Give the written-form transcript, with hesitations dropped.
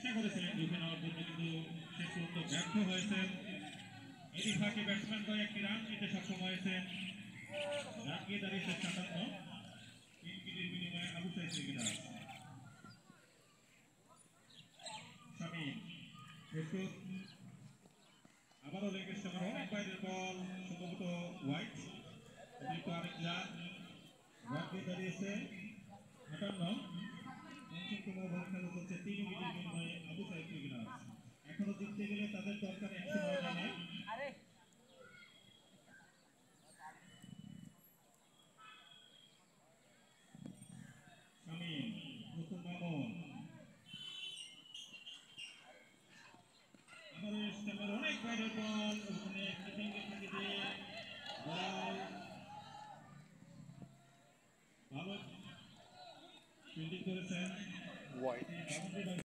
চেষ্টা করেছিলেন ঢুকে নেওয়ার জন্য, কিন্তু শেষ পর্যন্ত ব্যর্থ হয়েছেন। এরই ফাঁকে ব্যাটসম্যান করে একটি রান নিতে সক্ষম হয়েছেন। রান গিয়ে দাঁড়িয়েছে 57, 3 উইকেটের বিনিময়ে আবু সাইদ ক্রিকেটার শামীম। প্রস্তুত, আবারও লেগের সময় অনেক বাইরের বল, সম্ভবত হোয়াইট, অতিরিক্ত আরেক রান। রান গিয়ে দাঁড়িয়েছে 58, পঞ্চমতম ওভার খেলা চলছে 3 উইকেটের বিনিময়ে আবু সাইদ ক্রিকেটার। এখনো জিততে গেলে তাদের দরকার 109 রানে। শামীম, নতুন মামুন, আবারও স্ট্যাম্পের অনেক বাইরের বল, ওখানে কিপিংয়ে থেকে দিয়ে বল, ভালো ফিল্ডিং করেছেন।